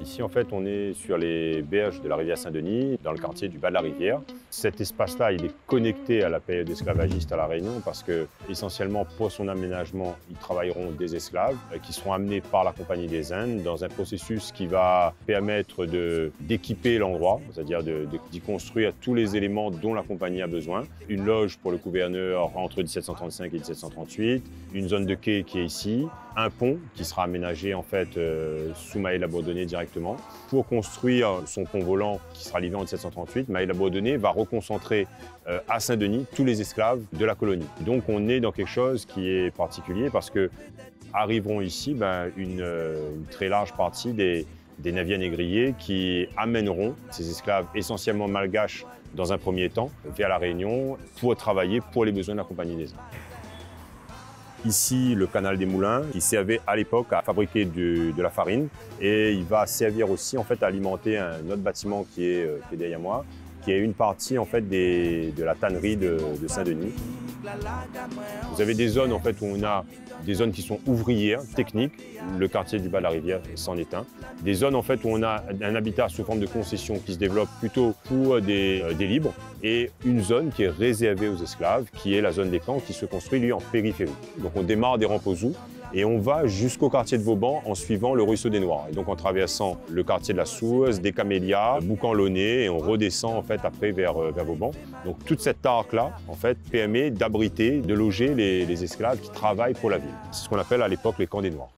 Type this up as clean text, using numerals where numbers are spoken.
Ici, en fait, on est sur les berges de la rivière Saint-Denis, dans le quartier du bas de la rivière. Cet espace-là, il est connecté à la période esclavagiste à La Réunion parce que, essentiellement, pour son aménagement, ils travailleront des esclaves qui seront amenés par la Compagnie des Indes dans un processus qui va permettre d'équiper l'endroit, c'est-à-dire d'y construire tous les éléments dont la compagnie a besoin. Une loge pour le gouverneur entre 1735 et 1738, une zone de quai qui est ici, un pont qui sera aménagé en fait sous Maël Abandonné directement. Pour construire son pont volant qui sera livré en 1738, Maël Abandonné va reconcentrer à Saint-Denis tous les esclaves de la colonie. Donc on est dans quelque chose qui est particulier parce que arriveront ici une très large partie des navires négriers qui amèneront ces esclaves essentiellement malgaches dans un premier temps vers La Réunion pour travailler pour les besoins de la Compagnie des Indes. Ici, le canal des Moulins, qui servait à l'époque à fabriquer de la farine. Et il va servir aussi en fait, à alimenter un autre bâtiment qui est derrière moi, qui est une partie en fait, de la tannerie de Saint-Denis. Vous avez des zones en fait, où on a des zones qui sont ouvrières, techniques. Le quartier du bas de la rivière s'en est un. Des zones en fait, où on a un habitat sous forme de concession qui se développe plutôt pour des libres. Et une zone qui est réservée aux esclaves, qui est la zone des camps, qui se construit lui en périphérie. Donc on démarre des Rampouzous et on va jusqu'au quartier de Vauban en suivant le ruisseau des Noirs. Et donc en traversant le quartier de la Souze, des Camélias, Boucan-Launay, et on redescend en fait après vers Vauban. Donc toute cette arc-là en fait permet d'abriter, de loger les esclaves qui travaillent pour la ville. C'est ce qu'on appelle à l'époque les camps des Noirs.